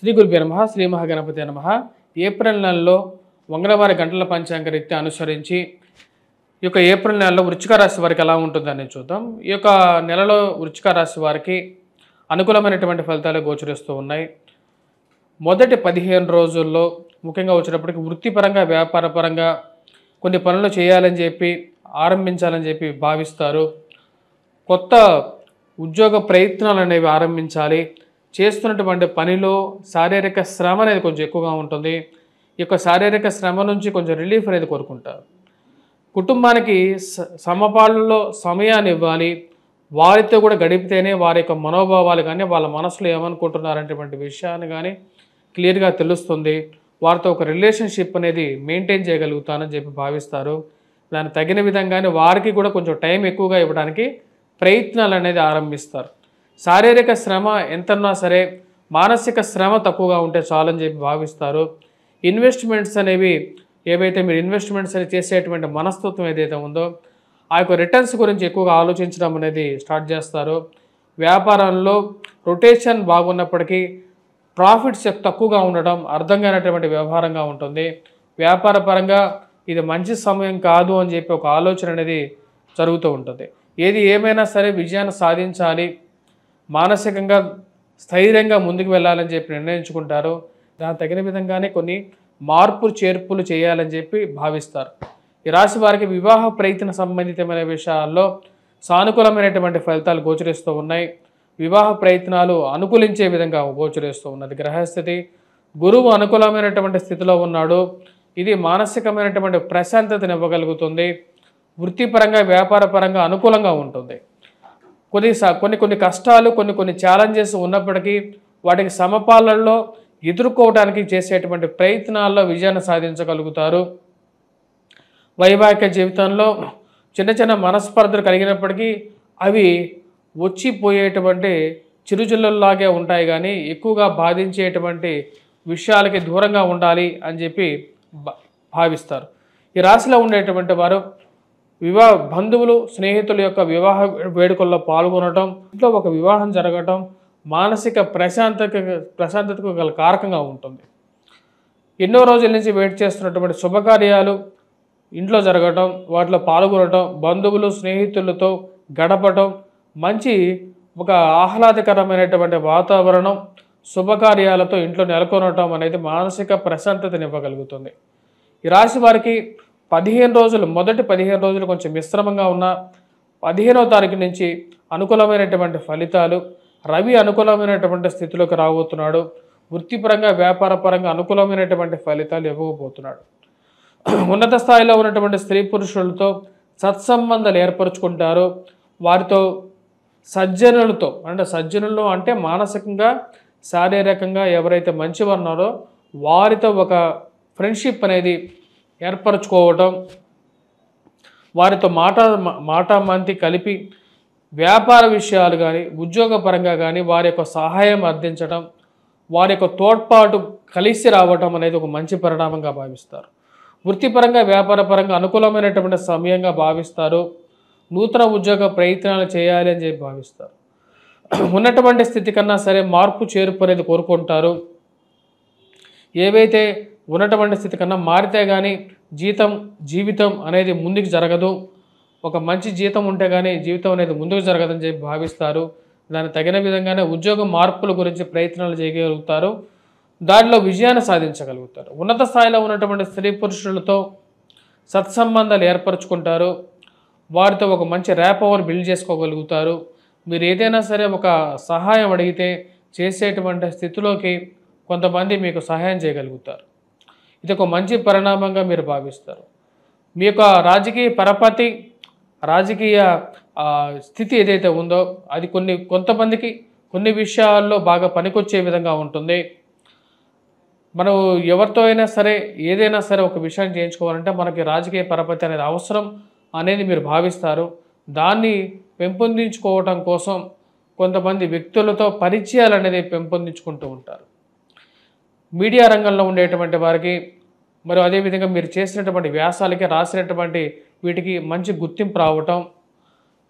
శ్రీ గురుభ్యో నమః శ్రీ మహాగణపతే నమః. ఏప్రిల్ నెలలో మంగళవారి గంటల పంచాంగ రీత్యా అనుసరించి ఈ యొక్క ఏప్రిల్ నెలలో వృశ్చిక రాశి వారికి ఎలా ఉంటుందని చూద్దాం. ఈ యొక్క నెలలో వృశ్చిక రాశి వారికి అనుకూలమైనటువంటి ఫలితాలు గోచరిస్తూ ఉన్నాయి. మొదటి 15 రోజుల్లో ముఖ్యంగా వచ్చేటప్పటికి వృత్తిపరంగా వ్యాపారపరంగా కొన్ని పనులు చేయాలని చెప్పి ఆరంభించాలని చెప్పి భావిస్తారు. కొత్త ఉద్యోగ ప్రయత్నాలు అనేవి ఆరంభించాలి. చేస్తున్నటువంటి పనిలో శారీరక శ్రమ అనేది కొంచెం ఎక్కువగా ఉంటుంది. ఈ యొక్క శారీరక శ్రమ నుంచి కొంచెం రిలీఫ్ అనేది కోరుకుంటారు. కుటుంబానికి సమపాళ్ళలో సమయాన్ని ఇవ్వాలి. వారితో కూడా గడిపితేనే వారి యొక్క మనోభావాలు కానీ వాళ్ళ మనసులో ఏమనుకుంటున్నారనేటువంటి విషయాన్ని కానీ క్లియర్గా తెలుస్తుంది. వారితో ఒక రిలేషన్షిప్ అనేది మెయింటైన్ చేయగలుగుతానని చెప్పి భావిస్తారు. దానికి తగిన విధంగానే వారికి కూడా కొంచెం టైం ఎక్కువగా ఇవ్వడానికి ప్రయత్నాలు అనేది ఆరంభిస్తారు. శారీరక శ్రమ ఎంతన్నా సరే మానసిక శ్రమ తక్కువగా ఉంటే చాలని చెప్పి భావిస్తారు. ఇన్వెస్ట్మెంట్స్ అనేవి ఏవైతే మీరు ఇన్వెస్ట్మెంట్స్ అని చేసేటువంటి మనస్తత్వం ఏదైతే ఉందో ఆ యొక్క రిటర్న్స్ గురించి ఎక్కువగా ఆలోచించడం అనేది స్టార్ట్ చేస్తారు. వ్యాపారంలో రొటేషన్ బాగున్నప్పటికీ ప్రాఫిట్స్ తక్కువగా ఉండడం అర్థం కానటువంటి వ్యవహారంగా ఉంటుంది. వ్యాపార పరంగా ఇది మంచి సమయం కాదు అని చెప్పి ఒక ఆలోచన అనేది జరుగుతూ ఉంటుంది. ఏది ఏమైనా సరే విజయాన్ని సాధించాలి, మానసికంగా స్థైర్యంగా ముందుకు వెళ్ళాలని చెప్పి నిర్ణయించుకుంటారు. దానికి తగిన విధంగానే కొన్ని మార్పులు చేర్పులు చేయాలని చెప్పి భావిస్తారు. ఈ రాశి వారికి వివాహ ప్రయత్న సంబంధితమైన విషయాల్లో సానుకూలమైనటువంటి ఫలితాలు గోచరిస్తూ ఉన్నాయి. వివాహ ప్రయత్నాలు అనుకూలించే విధంగా గోచరిస్తూ ఉన్నది గ్రహస్థితి. గురువు అనుకూలమైనటువంటి స్థితిలో ఉన్నాడు. ఇది మానసికమైనటువంటి ప్రశాంతతను ఇవ్వగలుగుతుంది. వృత్తిపరంగా వ్యాపారపరంగా అనుకూలంగా ఉంటుంది. కొన్ని కష్టాలు కొన్ని ఛాలెంజెస్ ఉన్నప్పటికీ వాటికి సమపాలనలో ఎదుర్కోవడానికి చేసేటువంటి ప్రయత్నాల్లో విజయాన్ని సాధించగలుగుతారు. వైవాహిక జీవితంలో చిన్న చిన్న మనస్పర్ధలు కలిగినప్పటికీ అవి వచ్చిపోయేటువంటి చిరుజిల్లుల్లాగే ఉంటాయి, కానీ ఎక్కువగా బాధించేటువంటి విషయాలకి దూరంగా ఉండాలి అని చెప్పి భావిస్తారు. ఈ రాశిలో ఉండేటువంటి వారు బంధువులు స్నేహితుల యొక్క వివాహ వేడుకల్లో పాల్గొనడం, ఇంట్లో ఒక వివాహం జరగటం మానసిక ప్రశాంతతకు గల కారకంగా ఉంటుంది. ఎన్నో రోజుల నుంచి వెయిట్ చేస్తున్నటువంటి శుభకార్యాలు ఇంట్లో జరగటం, వాటిలో పాల్గొనటం, బంధువులు స్నేహితులతో గడపటం, మంచి ఒక ఆహ్లాదకరమైనటువంటి వాతావరణం శుభకార్యాలతో ఇంట్లో నెలకొనటం అనేది మానసిక ప్రశాంతతని ఇవ్వగలుగుతుంది. ఈ రాశి వారికి 15 రోజులు మొదటి 15 రోజులు కొంచెం మిశ్రమంగా ఉన్న 15వ తారీఖు నుంచి అనుకూలమైనటువంటి ఫలితాలు. రవి అనుకూలమైనటువంటి స్థితిలోకి రాబోతున్నాడు. వృత్తిపరంగా వ్యాపారపరంగా అనుకూలమైనటువంటి ఫలితాలు ఇవ్వబోతున్నాడు. ఉన్నత స్థాయిలో ఉన్నటువంటి స్త్రీ పురుషులతో సత్సంబంధాలు ఏర్పరచుకుంటారు. వారితో సజ్జనులు అంటే మానసికంగా శారీరకంగా ఎవరైతే మంచివారు ఉన్నారో వారితో ఒక ఫ్రెండ్షిప్ అనేది ఏర్పరచుకోవటం, వారితో మాటామంతి కలిపి వ్యాపార విషయాలు కానీ ఉద్యోగపరంగా కానీ వారి యొక్క సహాయం అందించడం, వారి యొక్క తోడ్పాటు కలిసి రావటం అనేది ఒక మంచి పరిణామంగా భావిస్తారు. వృత్తిపరంగా వ్యాపారపరంగా అనుకూలమైనటువంటి సమయంగా భావిస్తారు. నూతన ఉద్యోగ ప్రయత్నాలు చేయాలి అని చెప్పి భావిస్తారు. ఉన్నటువంటి స్థితి కన్నా సరే మార్పు చేర్పు అనేది కోరుకుంటారు. ఏవైతే ఉన్నటువంటి స్థితి కన్నా మారితే కానీ జీవితం అనేది ముందుకు జరగదు. ఒక మంచి జీతం ఉంటే కానీ జీవితం అనేది ముందుకు జరగదని చెప్పి భావిస్తారు. దానికి తగిన విధంగానే ఉద్యోగ మార్పుల గురించి ప్రయత్నాలు చేయగలుగుతారు. దానిలో విజయాన్ని సాధించగలుగుతారు. ఉన్నత స్థాయిలో ఉన్నటువంటి స్త్రీ పురుషులతో సత్సంబంధాలు ఏర్పరచుకుంటారు. వారితో ఒక మంచి ర్యాపవర్ బిల్డ్ చేసుకోగలుగుతారు. మీరు ఏదైనా సరే ఒక సహాయం అడిగితే చేసేటువంటి స్థితిలోకి కొంతమంది మీకు సహాయం చేయగలుగుతారు. ఇది ఒక మంచి పరిణామంగా మీరు భావిస్తారు. మీ యొక్క రాజకీయ పరపతి రాజకీయ స్థితి ఏదైతే ఉందో అది కొంతమందికి కొన్ని విషయాల్లో బాగా పనికొచ్చే విధంగా ఉంటుంది. మనం ఎవరితో అయినా సరే ఏదైనా సరే ఒక విషయం చేయించుకోవాలంటే మనకి రాజకీయ పరపతి అనేది అవసరం అనేది మీరు భావిస్తారు. దాన్ని పెంపొందించుకోవటం కోసం కొంతమంది వ్యక్తులతో పరిచయాలు అనేది పెంపొందించుకుంటూ ఉంటారు. మీడియా రంగంలో ఉండేటువంటి వారికి మరియు అదేవిధంగా మీరు చేసినటువంటి వ్యాసాలకి రాసినటువంటి వీటికి మంచి గుర్తింపు రావటం,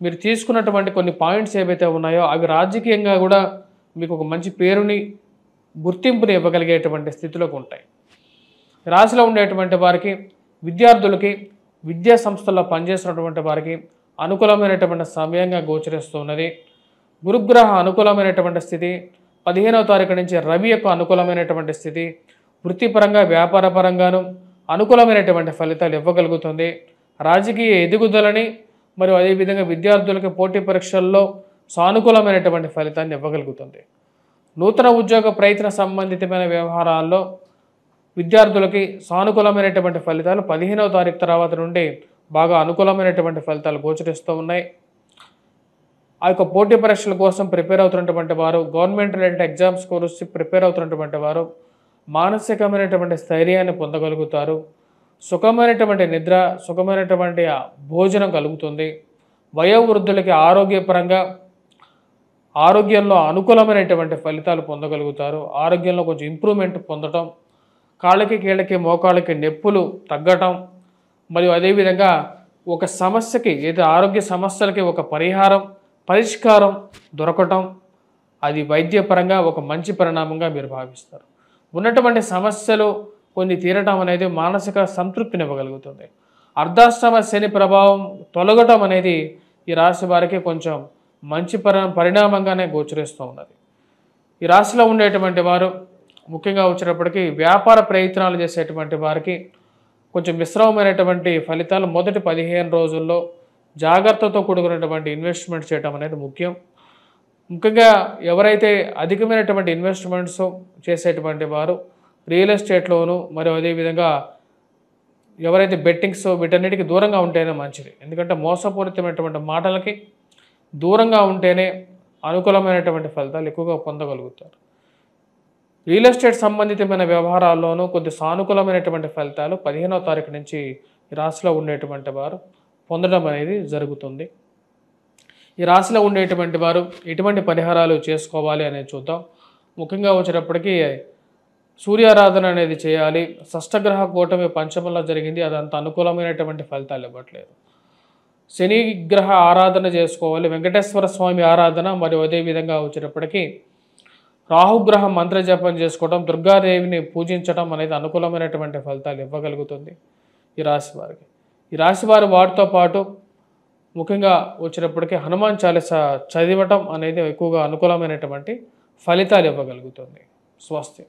మీరు తీసుకున్నటువంటి కొన్ని పాయింట్స్ ఏవైతే ఉన్నాయో అవి రాజకీయంగా కూడా మీకు ఒక మంచి పేరుని గుర్తింపుని ఇవ్వగలిగేటువంటి స్థితిలోకి ఉంటాయి. రాశిలో ఉండేటువంటి వారికి, విద్యార్థులకి, విద్యా సంస్థల్లో పనిచేస్తున్నటువంటి వారికి అనుకూలమైనటువంటి సమయంగా గోచరిస్తున్నది. గురుగ్రహ అనుకూలమైనటువంటి స్థితి, 15వ తారీఖు నుంచి రవి యొక్క అనుకూలమైనటువంటి స్థితి, వృత్తిపరంగా వ్యాపారపరంగాను అనుకూలమైనటువంటి ఫలితాలు ఇవ్వగలుగుతుంది. రాజకీయ ఎదుగుదలని మరియు అదేవిధంగా విద్యార్థులకు పోటీ పరీక్షల్లో సానుకూలమైనటువంటి ఫలితాన్ని ఇవ్వగలుగుతుంది. నూతన ఉద్యోగ ప్రయత్న సంబంధితమైన వ్యవహారాల్లో విద్యార్థులకి సానుకూలమైనటువంటి ఫలితాలు 15వ తారీఖు తర్వాత నుండి బాగా అనుకూలమైనటువంటి ఫలితాలు గోచరిస్తూ ఉన్నాయి. ఆ యొక్క పోటీ పరీక్షల కోసం ప్రిపేర్ అవుతున్నటువంటి వారు, గవర్నమెంట్ రిలేటెడ్ ఎగ్జామ్స్ గురించి ప్రిపేర్ అవుతున్నటువంటి వారు మానసికమైనటువంటి స్థైర్యాన్ని పొందగలుగుతారు. సుఖమైనటువంటి నిద్ర, సుఖమైనటువంటి భోజనం కలుగుతుంది. వయోవృద్ధులకి ఆరోగ్యంలో అనుకూలమైనటువంటి ఫలితాలు పొందగలుగుతారు. ఆరోగ్యంలో కొంచెం ఇంప్రూవ్మెంట్ పొందటం, కాళ్ళకి కీళ్ళకి మోకాళ్ళకి నొప్పులు తగ్గటం, మరియు అదేవిధంగా ఒక సమస్యకి ఏదో ఆరోగ్య సమస్యలకి ఒక పరిష్కారం దొరకటం, అది వైద్యపరంగా ఒక మంచి పరిణామంగా మీరు భావిస్తారు. ఉన్నటువంటి సమస్యలు కొన్ని తీరటం అనేది మానసిక సంతృప్తిని ఇవ్వగలుగుతుంది. అర్ధాష్టమ శని ప్రభావం తొలగటం అనేది ఈ రాశి వారికి కొంచెం మంచి పరిణామంగానే గోచరిస్తూ ఉన్నది. ఈ రాశిలో ఉండేటువంటి వారు ముఖ్యంగా వచ్చేటప్పటికి వ్యాపార ప్రయత్నాలు చేసేటువంటి వారికి కొంచెం మిశ్రమమైనటువంటి ఫలితాలు మొదటి 15 రోజుల్లో జాగ్రత్తతో కూడుకున్నటువంటి ఇన్వెస్ట్మెంట్ చేయడం అనేది ముఖ్యం. ముఖ్యంగా ఎవరైతే అధికమైనటువంటి ఇన్వెస్ట్మెంట్స్ చేసేటువంటి వారు రియల్ ఎస్టేట్లోను మరియు అదేవిధంగా ఎవరైతే బెట్టింగ్స్ వీటన్నిటికీ దూరంగా ఉంటేనే మంచిది. ఎందుకంటే మోసపూరితమైనటువంటి మాటలకి దూరంగా ఉంటేనే అనుకూలమైనటువంటి ఫలితాలు ఎక్కువగా పొందగలుగుతారు. రియల్ ఎస్టేట్ సంబంధితమైన వ్యవహారాల్లోనూ కొద్ది సానుకూలమైనటువంటి ఫలితాలు 15వ తారీఖు నుంచి ఈ రాశిలో ఉండేటువంటి వారు పొందడం అనేది జరుగుతుంది. ఈ రాశిలో ఉండేటువంటి వారు ఎటువంటి పరిహారాలు చేసుకోవాలి అనేది చూద్దాం. ముఖ్యంగా వచ్చేటప్పటికి సూర్యారాధన అనేది చేయాలి. షష్టగ్రహ కూటమి పంచమంలో జరిగింది, అదంత అనుకూలమైనటువంటి ఫలితాలు ఇవ్వట్లేదు. శని గ్రహ ఆరాధన చేసుకోవాలి, వెంకటేశ్వర స్వామి ఆరాధన, మరియు అదేవిధంగా వచ్చేటప్పటికి రాహుగ్రహం మంత్రజపం చేసుకోవడం, దుర్గాదేవిని పూజించడం అనేది అనుకూలమైనటువంటి ఫలితాలు ఇవ్వగలుగుతుంది ఈ రాశి వారికి. ఈ రాశి వారితో పాటు ముఖ్యంగా వచ్చేటప్పటికి హనుమాన్ చాలీసా చదవటం అనేది ఎక్కువగా అనుకూలమైనటువంటి ఫలితాలు ఇవ్వగలుగుతుంది. స్వస్తి.